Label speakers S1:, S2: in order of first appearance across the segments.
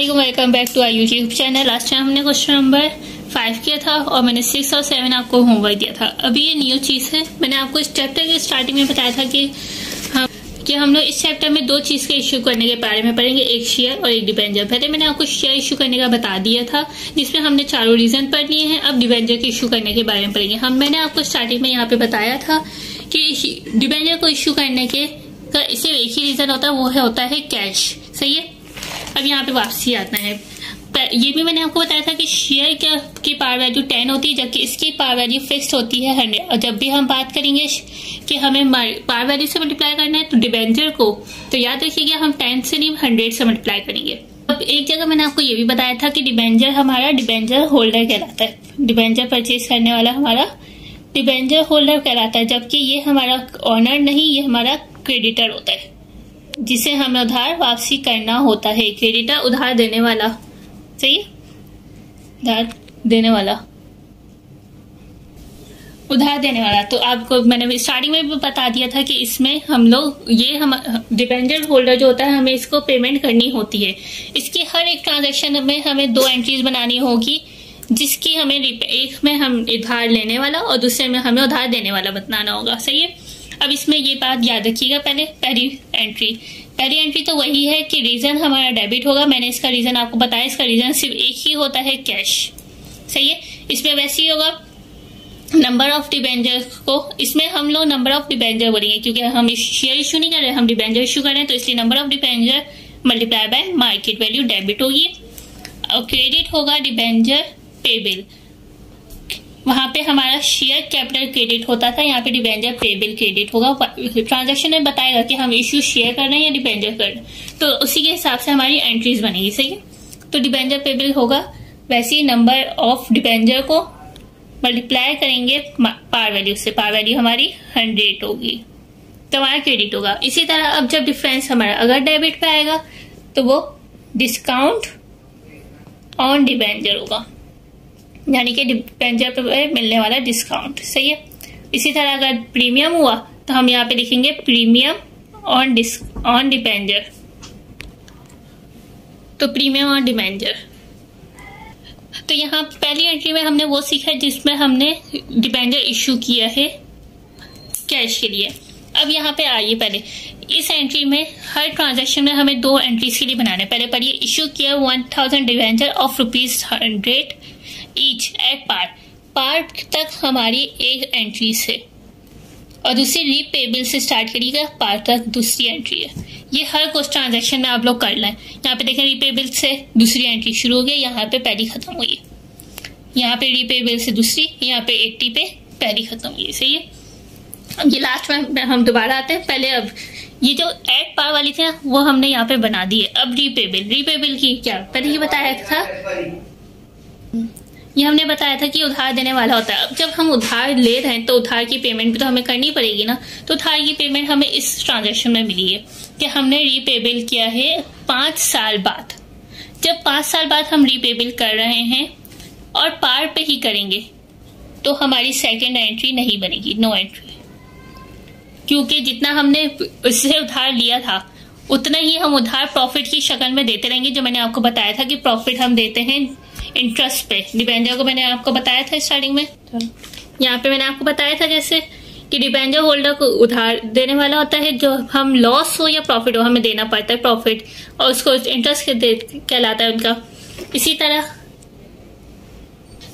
S1: अस्सलामुअलैकुम, welcome back to our YouTube channel. Last time हमने question number 5 किया था और मैंने 6 और 7 आपको होमवर्क दिया था। अभी ये न्यू चीज है। मैंने आपको इस चैप्टर के स्टार्टिंग में बताया था कि हम लोग इस चैप्टर में दो चीज के इश्यू करने के बारे में पढ़ेंगे, एक शेयर और एक डिबेंचर। पहले मैंने आपको शेयर इश्यू करने का बता दिया था, जिसमें हमने चारों रीजन पढ़ लिए हैं। अब डिबेंचर के इश्यू करने के बारे में पढ़ेंगे। मैंने आपको स्टार्टिंग में यहाँ पे बताया था कि डिबेंचर को इश्यू करने के सिर्फ एक ही रीजन होता है, वो होता है कैश। सही है। अब यहाँ पे वापसी आता है। ये भी मैंने आपको बताया था कि शेयर की पावर वैल्यू 10 होती है, जबकि इसकी पावर वैल्यू फिक्स्ड होती है 100। और जब भी हम बात करेंगे कि हमें पावर वैल्यू से मल्टीप्लाई करना है तो डिबेंचर को, तो याद रखिएगा हम 10 से नहीं 100 से मल्टीप्लाई करेंगे। अब एक जगह मैंने आपको ये भी बताया था कि डिबेंचर हमारा डिबेंचर होल्डर कहलाता है। डिबेंचर परचेज करने वाला हमारा डिबेंचर होल्डर कहलाता है, जबकि ये हमारा ऑनर नहीं, ये हमारा क्रेडिटर होता है, जिसे हमें उधार वापसी करना होता है। क्रेडिटर उधार देने वाला, सही है, उधार देने वाला, उधार देने वाला। तो आपको मैंने स्टार्टिंग में भी बता दिया था कि इसमें हम लोग हम डिबेंचर होल्डर जो होता है, हमें इसको पेमेंट करनी होती है। इसकी हर एक ट्रांजैक्शन में हमें 2 एंट्रीज बनानी होगी, जिसकी हमें एक में हम उधार लेने वाला और दूसरे में हमें उधार देने वाला बताना होगा। सही है। अब इसमें ये बात याद रखिएगा। पहली एंट्री तो वही है कि रीजन हमारा डेबिट होगा। मैंने इसका रीजन आपको बताया, इसका रीजन सिर्फ एक ही होता है, कैश। सही है। इसमें वैसे ही होगा नंबर ऑफ डिबेंचर को, इसमें हम लोग नंबर ऑफ डिबेंचर बोलेंगे, क्योंकि हम शेयर इश्यू नहीं कर रहे, हम डिबेंचर इश्यू कर रहे हैं, तो इसलिए number of debenture multiply bye market value debit होगी। और क्रेडिट होगा डिबेंचर पेबिल। वहां पे हमारा शेयर कैपिटल क्रेडिट होता था, यहाँ पे डिबेंचर पेबिल क्रेडिट होगा। ट्रांजैक्शन में बताएगा कि हम इश्यू शेयर कर रहे हैं या डिबेंचर कर रहे हैं, तो उसी के हिसाब से हमारी एंट्रीज बनेगी। सही है। तो डिबेंचर पेबिल होगा, वैसे ही नंबर ऑफ डिबेंचर को मल्टीप्लाई करेंगे पावर वैल्यू से, पावर वैल्यू हमारी 100 होगी, तो हमारा क्रेडिट होगा। इसी तरह अब जब डिफरेंस हमारा अगर डेबिट पे आएगा तो वो डिस्काउंट ऑन डिबेंचर होगा, यानी कि डिबेंचर पे मिलने वाला डिस्काउंट। सही है। इसी तरह अगर प्रीमियम हुआ तो हम यहाँ पे लिखेंगे प्रीमियम ऑन डिबेंचर, तो प्रीमियम ऑन डिबेंचर। तो यहाँ पहली एंट्री में हमने वो सीखा जिसमें हमने डिबेंचर इश्यू किया है कैश के लिए। अब यहाँ पे आइए, पहले इस एंट्री में हर ट्रांजैक्शन में हमें 2 एंट्रीज के लिए बनाना है। पहले पढ़िए, इश्यू किया 1000 debenture of ₹100 each at par तक हमारी एक एंट्री से, और दूसरी रीपेबल से स्टार्ट करिएगा, पार तक दूसरी एंट्री है। ये हर कुछ ट्रांजैक्शन में आप लोग कर लें। यहाँ पे देखें रीपेबल से दूसरी एंट्री शुरू हो गई, यहाँ पे पहली खत्म हुई, यहाँ पे रीपेबल से दूसरी, यहाँ पे 80 पे पहली खत्म हुई। सही है। अब ये लास्ट में हम दोबारा आते हैं। पहले अब ये जो एट पार वाली थी ना, वो हमने यहाँ पे बना दी है। अब रीपेबल की क्या पहले ही बताया था, ये हमने बताया था कि उधार देने वाला होता है। अब जब हम उधार ले रहे हैं तो उधार की पेमेंट भी तो हमें करनी पड़ेगी ना, तो उधार की पेमेंट हमें इस ट्रांजैक्शन में मिली है कि हमने रीपेबल किया है 5 साल बाद। जब 5 साल बाद हम रीपेबल कर रहे हैं और पार पे ही करेंगे, तो हमारी सेकेंड एंट्री नहीं बनेगी, नो एंट्री, क्योंकि जितना हमने उससे उधार लिया था उतना ही हम उधार प्रॉफिट की शक्ल में देते रहेंगे। जो मैंने आपको बताया था कि प्रॉफिट हम देते हैं इंटरेस्ट पे। डिबेंचर को मैंने आपको बताया था स्टार्टिंग में, यहाँ पे मैंने आपको बताया था जैसे कि डिबेंचर होल्डर को उधार देने वाला होता है, जो हम लॉस हो या प्रॉफिट हो हमें देना पड़ता है प्रॉफिट, और उसको इंटरेस्ट कहलाता है उनका। इसी तरह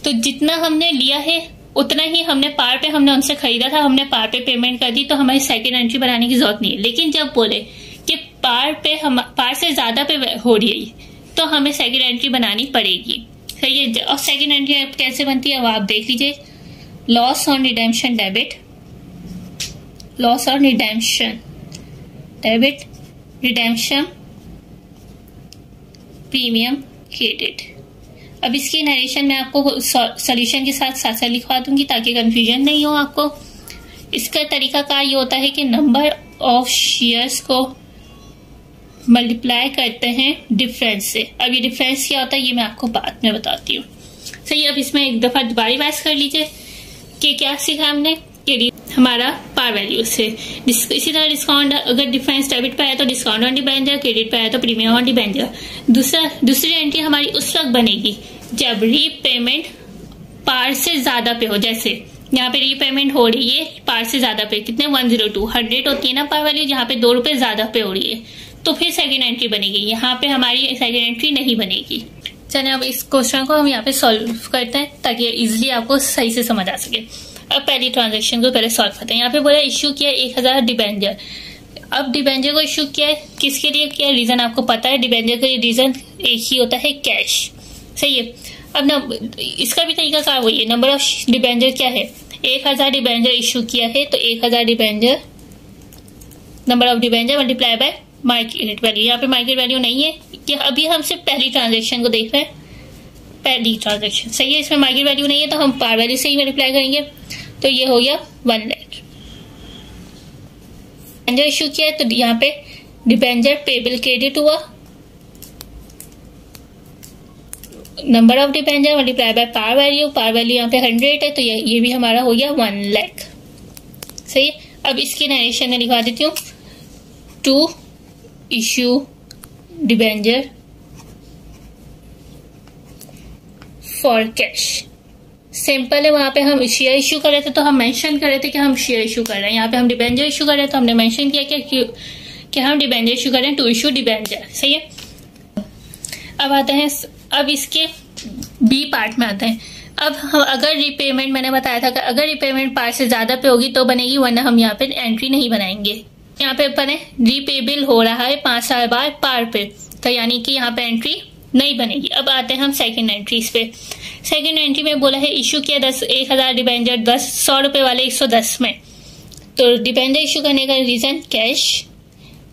S1: तो जितना हमने लिया है उतना ही हमने पार पे हमने उनसे खरीदा था, हमने पार पे पेमेंट कर दी, तो हमारी सेकेंड एंट्री बनाने की जरूरत नहीं है। लेकिन जब बोले कि पार से ज्यादा पे हो रही है, तो हमें सेकेंड एंट्री बनानी पड़ेगी। सही है। और सेकेंड एंट्री कैसे बनती है वो आप देख लीजिए। Loss on redemption debit, loss on redemption debit, redemption premium credit. अब इसकी नरेशन मैं आपको सॉल्यूशन के साथ साथ लिखवा दूंगी ताकि कंफ्यूजन नहीं हो आपको। इसका तरीका कार ये होता है कि नंबर ऑफ शेयर्स को मल्टीप्लाई करते हैं डिफरेंस से। अब ये डिफरेंस क्या होता है ये मैं आपको बाद में बताती हूँ। सही। अब इसमें एक दफा दोबारा रिवाइज कर लीजिए कि क्या सीखा हमने कि हमारा पार वैल्यू से। इसी तरह डिस्काउंट अगर डिफरेंस डेबिट पे आया तो डिस्काउंट ऑन डिबेंचर, क्रेडिट पे आया तो प्रीमियम ऑन डिबेंचर। दूसरी एंट्री हमारी उस वक्त बनेगी जब रीपेमेंट पार से ज्यादा पे हो। जैसे यहाँ पे रीपेमेंट हो रही है पार से ज्यादा पे, कितने 102 100 होती है ना पार वैल्यू, जहाँ पे 2 रुपए ज्यादा पे हो रही है, तो फिर सेकेंड एंट्री बनेगी। यहाँ पे हमारी सेकेंड एंट्री नहीं बनेगी। चलिए अब इस क्वेश्चन को हम यहाँ पे सॉल्व करते हैं ताकि इजिली आपको सही से समझ आ सके। अब पहली ट्रांजेक्शन को पहले सॉल्व करते हैं। यहाँ पे बोला इश्यू किया 1000 डिबेंचर। अब डिबेंचर को इश्यू किया है, किसके लिए किया, रीजन आपको पता है। डिबेंचर का रीजन एक ही होता है, कैश। सही है। अब ना इसका भी तरीका क्या वही है, नंबर ऑफ डिबेंचर क्या है, 1000 डिबेंचर इश्यू किया है तो 1000 debenture number of debenture multiply bye market value. यहाँ पे मार्केट वैल्यू नहीं है कि अभी हम सिर्फ पहली ट्रांजेक्शन को देख रहे हैं, पहली ट्रांजेक्शन। सही है, इसमें मार्केट वैल्यू नहीं है तो हम पार वैल्यू से ही मल्टीप्लाई करेंगे। तो ये हो गया 1 लाख। डिबेंचर इश्यू किया है तो यहाँ पे डिबेंचर पेबल क्रेडिट हुआ, number of debenture multiply by par value यहाँ पे 100 है तो ये भी हमारा हो गया 1 लाख। सही है। अब इसकी नरेशन में लिखवा देती हूँ, to issue debenture for cash. Simple है, वहां पे हम शेयर इश्यू कर रहे थे तो हम मेंशन कर रहे थे कि हम शेयर इश्यू कर रहे हैं। यहाँ पे हम डिबेंचर इश्यू कर रहे थे तो हमने मेंशन किया कि हम डिबेंचर इश्यू कर रहे हैं, टू इश्यू डिबेंचर। सही है। अब आते हैं, अब इसके बी पार्ट में आते हैं। अब हम अगर रीपेमेंट, मैंने बताया था कि अगर रीपेमेंट पार से ज्यादा पे होगी तो बनेगी, वरना हम यहाँ पे एंट्री नहीं बनाएंगे। यहाँ पे बने रीपेबल हो रहा है 5 साल बाद पार पे, तो यानी कि यहाँ पे एंट्री नहीं बनेगी। अब आते हैं हम सेकंड एंट्रीज पे। सेकंड एंट्री में बोला है इश्यू किया 1000 डिबेंचर 100 रुपए वाले 110 में, तो डिबेंचर इश्यू करने का reason cash,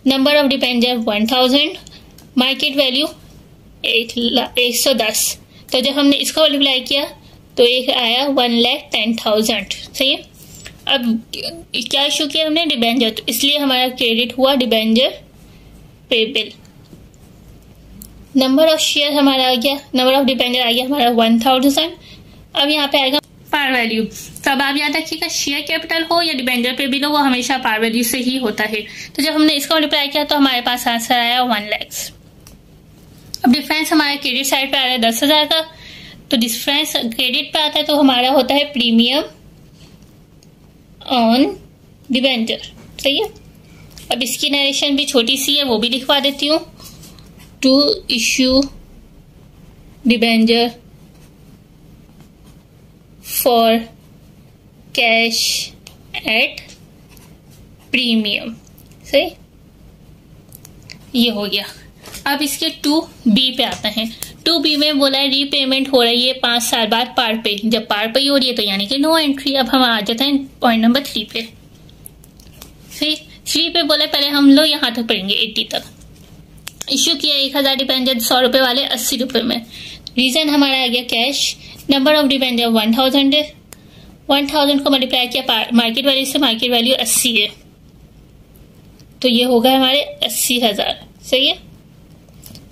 S1: number of debenture 1000, market value 110। तो जब हमने इसको मल्टीप्लाई किया तो एक आया 1,10,000। सही है। अब क्या इश्यू किया हमने, डिबेंचर, तो इसलिए हमारा क्रेडिट हुआ debenture payable. Number of share हमारा आ गया, नंबर ऑफ डिबेंचर आ गया हमारा 1000। अब यहाँ पे आएगा पार वैल्यू। तब आप याद रखिएगा शेयर कैपिटल हो या डिबेंचर पेबल हो, वो हमेशा पार वैल्यू से ही होता है। तो जब हमने इसको मल्टीप्लाई किया तो हमारे पास आंसर आया 1 लाख। अब डिफरेंस हमारे क्रेडिट साइड पे आ रहा है 10,000 का, तो डिफरेंस क्रेडिट पे आता है तो हमारा होता है प्रीमियम ऑन डिबेंचर। सही है। अब इसकी नरेशन भी छोटी सी है, वो भी लिखवा देती हूँ, to issue debenture for cash at premium. सही, ये हो गया। अब इसके 2B पे आते हैं। 2B में बोला है रीपेमेंट हो रही है 5 साल बाद पार पे, जब पार पे ही हो रही है तो यानी कि नो एंट्री। अब हम आ जाते हैं पॉइंट नंबर 3 पे। सही, 3 पे बोला पहले हम लोग यहाँ तक पढ़ेंगे 80 तक। इश्यू किया 1000 डिबेंचर 100 रुपए वाले 80 रुपए में, रीजन हमारा आ गया कैश, नंबर ऑफ डिबेंचर 1000 है, 1000 को मल्टीप्लाई किया मार्केट वैल्यू से, मार्केट वैल्यू 80 है तो ये होगा हमारे 80,000। सही है।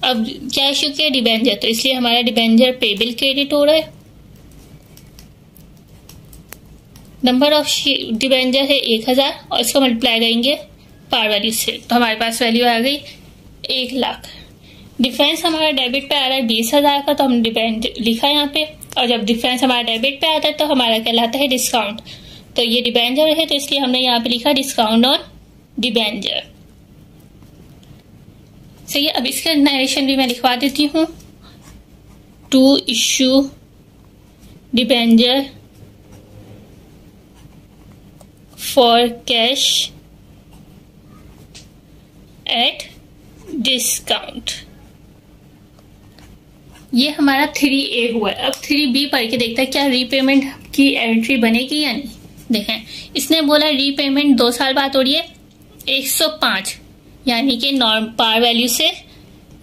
S1: अब क्या इश्यू किया, डिबेंचर, तो इसलिए हमारा डिबेंचर पेबल क्रेडिट हो रहा है। नंबर ऑफ डिबेंचर है 1000 और इसको मल्टीप्लाई करेंगे पार वैल्यू से, तो हमारे पास वैल्यू आ गई 1 लाख। डिफरेंस हमारा डेबिट पे आ रहा है 20,000 का, तो हम डिबेंचर लिखा यहाँ पे, और जब डिफरेंस हमारा डेबिट पे आता है तो हमारा कहलाता है डिस्काउंट। तो ये डिबेंचर है तो इसलिए हमने यहाँ पे लिखा डिस्काउंट ऑन डिबेंचर। सही है। अब इसका नरेशन भी मैं लिखवा देती हूँ, to issue debenture for cash at discount. ये हमारा 3A हुआ है। अब 3B पढ़ के देखते हैं क्या रीपेमेंट की एंट्री बनेगी या नहीं। देखें, इसने बोला रीपेमेंट 2 साल बाद हो रही है 105, यानी कि नॉर्म पार वैल्यू से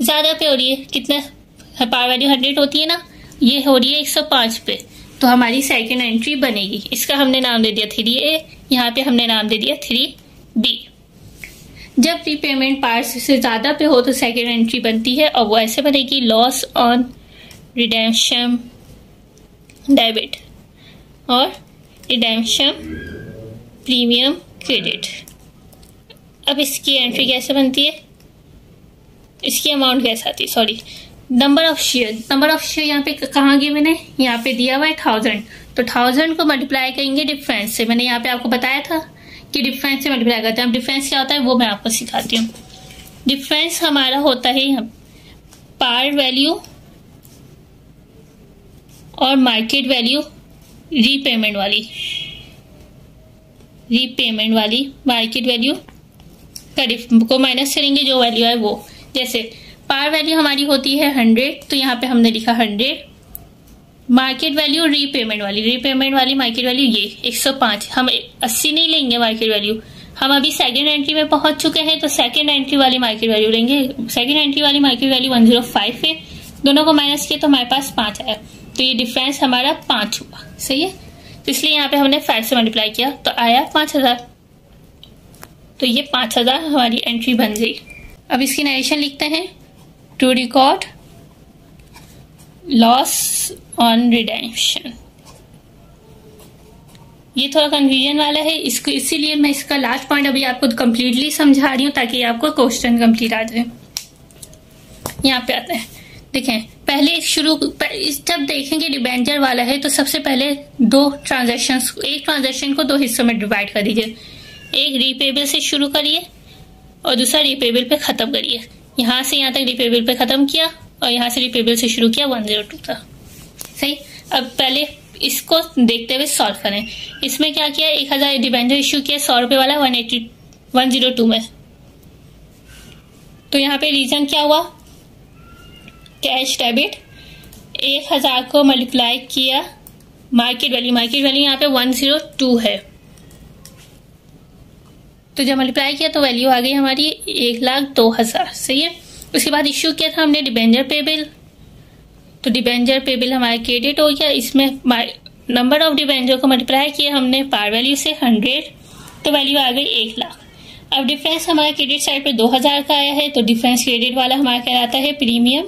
S1: ज्यादा पे हो रही है। कितना पार वैल्यू 100 होती है ना, ये हो रही है 105 पे, तो हमारी सेकंड एंट्री बनेगी। इसका हमने नाम दे दिया 3A, यहाँ पे हमने नाम दे दिया 3B। जब रीपेमेंट पार से ज्यादा पे हो तो सेकंड एंट्री बनती है और वो ऐसे बनेगी, लॉस ऑन रिडेम्पशन डेबिट और रिडेम्पशन प्रीमियम क्रेडिट। अब इसकी एंट्री कैसे बनती है, इसकी अमाउंट कैसे आती है, सॉरी, नंबर ऑफ शेयर यहाँ पे कहाँ गिवन है, यहाँ पे दिया हुआ है 1000, तो 1000 को मल्टीप्लाई करेंगे डिफरेंस से। मैंने यहाँ पे आपको बताया था कि डिफरेंस से मल्टीप्लाई करते हैं। अब डिफरेंस क्या होता है वो मैं आपको सिखाती हूँ। डिफरेंस हमारा होता है पार वैल्यू और मार्केट वैल्यू रीपेमेंट वाली मार्केट वैल्यू को माइनस करेंगे, जो वैल्यू है वो। जैसे पार वैल्यू हमारी होती है 100, तो यहाँ पे हमने लिखा 100। मार्केट वैल्यू रीपेमेंट वाली मार्केट वैल्यू ये 105। हम 80 नहीं लेंगे मार्केट वैल्यू, हम अभी सेकंड एंट्री में पहुंच चुके हैं, तो सेकंड एंट्री वाली मार्केट वैल्यू लेंगे। सेकंड एंट्री वाली मार्केट वैल्यू 105 है, दोनों को माइनस किया तो हमारे पास 5 आया, तो ये डिफरेंस हमारा 5 हुआ। सही है, तो इसलिए यहाँ पे हमने 5 से मल्टीप्लाई किया तो आया 5000, तो ये 5000 हमारी एंट्री बन गई। अब इसकी नरेशन लिखते हैं, to record loss on redemption. ये थोड़ा कंफ्यूजन वाला है, इसको इसीलिए मैं इसका लास्ट पॉइंट अभी आपको कंप्लीटली समझा रही हूँ ताकि आपको क्वेश्चन कंप्लीट आ जाए। यहाँ पे आते हैं, देखें पहले जब देखेंगे डिबेंचर वाला है तो सबसे पहले एक ट्रांजैक्शन को 2 हिस्सों में डिवाइड कर दीजिए। एक रीपेबल से शुरू करिए और दूसरा रीपेबल पे खत्म करिए। यहाँ से यहाँ तक रीपेबल पे खत्म किया और यहाँ से रीपेबल से शुरू किया 102 तक। सही, अब पहले इसको देखते हुए सॉल्व करें। इसमें क्या किया, 1000 डिबेंचर इश्यू किया 100 रुपए वाला 102 में। तो यहाँ पे रीजन क्या हुआ, कैश डेबिट 1000 को मल्टीप्लाई किया मार्केट वैल्यू यहाँ पे 102 है, तो जब मल्टीप्लाई किया तो वैल्यू आ गई हमारी 1,02,000। सही है, उसके बाद इश्यू किया था हमने डिबेंचर पेबल, तो डिबेंचर पेबल हमारा क्रेडिट हो गया। इसमें नंबर ऑफ डिबेंचर को मल्टीप्लाई किया हमने पार वैल्यू से 100, तो वैल्यू आ गई 1,00,000। अब डिफरेंस हमारा क्रेडिट साइड पे 2000 का आया है, तो डिफरेंस क्रेडिट वाला हमारा कहलाता है प्रीमियम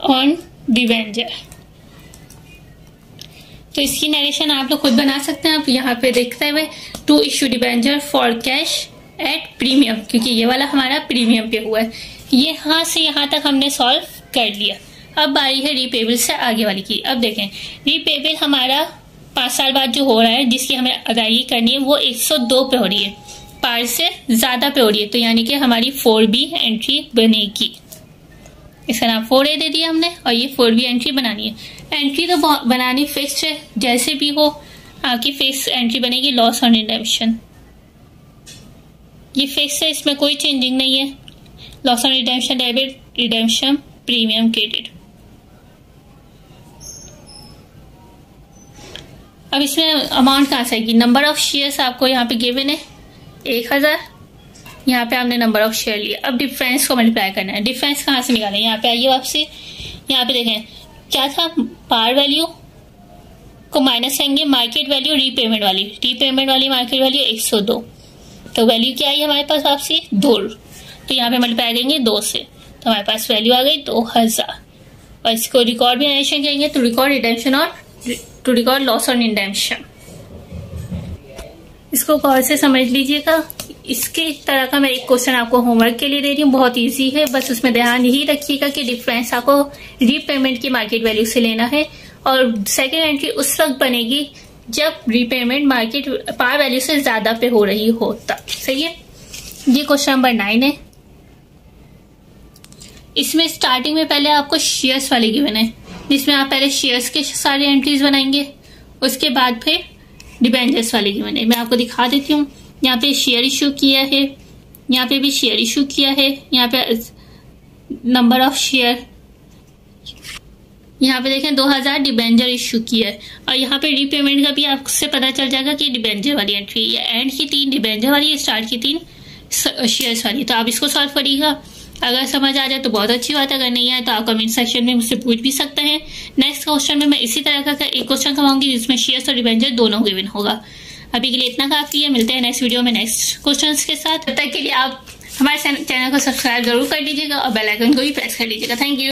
S1: ऑन डिबेंचर। तो इसकी नरेशन आप लोग खुद बना सकते हैं। आप यहाँ पे देखते हुए to issue debenture for cash at premium, क्योंकि ये वाला हमारा प्रीमियम पे हुआ है। ये यहाँ से यहाँ तक हमने सॉल्व कर लिया। अब बारी है रीपेबल से आगे वाली की। अब देखें रीपेबल हमारा 5 साल बाद जो हो रहा है, जिसकी हमें अदायगी करनी है, वो 102 पे हो रही है, पार से ज्यादा पे हो रही है, तो यानी कि हमारी 4B एंट्री बनेगी। इसका नाम 4A दे दिया हमने और ये 4B एंट्री बनानी है। एंट्री तो बनानी फिक्स है, जैसे भी हो आपकी फिक्स एंट्री बनेगी। लॉस ऑन रिडेम्पशन ये फिक्स है, इसमें कोई चेंजिंग नहीं है। Loss on redemption debit, redemption premium credit. अब इसमें अमाउंट कहाँ से आएगी, नंबर ऑफ शेयर्स आपको यहाँ पे गिवन है 1000, यहाँ पे हमने नंबर ऑफ शेयर लिया। अब डिफरेंस को मल्टीप्लाई करना है। डिफरेंस कहाँ से निकालें, यहाँ पे आइए वापसी, यहाँ पे देखें क्या था, पार वैल्यू को माइनस करेंगे मार्केट वैल्यू रीपेमेंट वाली मार्केट वैल्यू 102, तो वैल्यू क्या आई हमारे पास वापसी 2, तो यहाँ पे मल्टीप्लाई करेंगे 2 से, तो हमारे पास वैल्यू आ गई 2000। और इसको रिकॉर्ड भी नरेशन करेंगे, तो रिकॉर्ड रिडेम्पशन और to record loss on redemption. इसको गौर से समझ लीजिएगा। इसके तरह का मैं एक क्वेश्चन आपको होमवर्क के लिए दे रही हूँ, बहुत इजी है, बस उसमें ध्यान यही रखिएगा कि डिफरेंस आपको रीपेमेंट की मार्केट वैल्यू से लेना है और सेकेंड एंट्री उस वक्त बनेगी जब रीपेमेंट मार्केट पार वैल्यू से ज्यादा पे हो रही हो तब। सही है, ये क्वेश्चन नंबर 9 है। इसमें स्टार्टिंग में पहले आपको शेयर्स वाले गिवन है, जिसमें आप पहले शेयर्स के सारे एंट्रीज बनाएंगे, उसके बाद फिर डिबेंचर्स वाले गिवन है। मैं आपको दिखा देती हूँ। यहाँ पे शेयर इशू किया है, यहाँ पे भी शेयर इशू किया है, यहाँ पे नंबर ऑफ शेयर, यहाँ पे देखें 2000 डिबेंचर इशू किया है, और यहाँ पे रीपेमेंट का भी आपसे पता चल जाएगा कि डिबेंचर वाली एंट्री है, एंड की 3 डिबेंचर वाली, स्टार्ट की 3 शेयर्स वाली। तो आप इसको सॉल्व करिएगा, अगर समझ आ जाए तो बहुत अच्छी बात है, अगर नहीं आए तो आप कमेंट सेक्शन में मुझसे पूछ भी सकते हैं। नेक्स्ट क्वेश्चन में मैं इसी तरह का एक क्वेश्चन करवाऊंगी जिसमें शेयर्स और डिबेंचर दोनों गिवन होगा। अभी के लिए इतना काफी है, मिलते हैं नेक्स्ट वीडियो में नेक्स्ट क्वेश्चंस के साथ। तब तक के लिए आप हमारे चैनल को सब्सक्राइब जरूर कर लीजिएगा और बेल आइकन को भी प्रेस कर लीजिएगा। Thank you.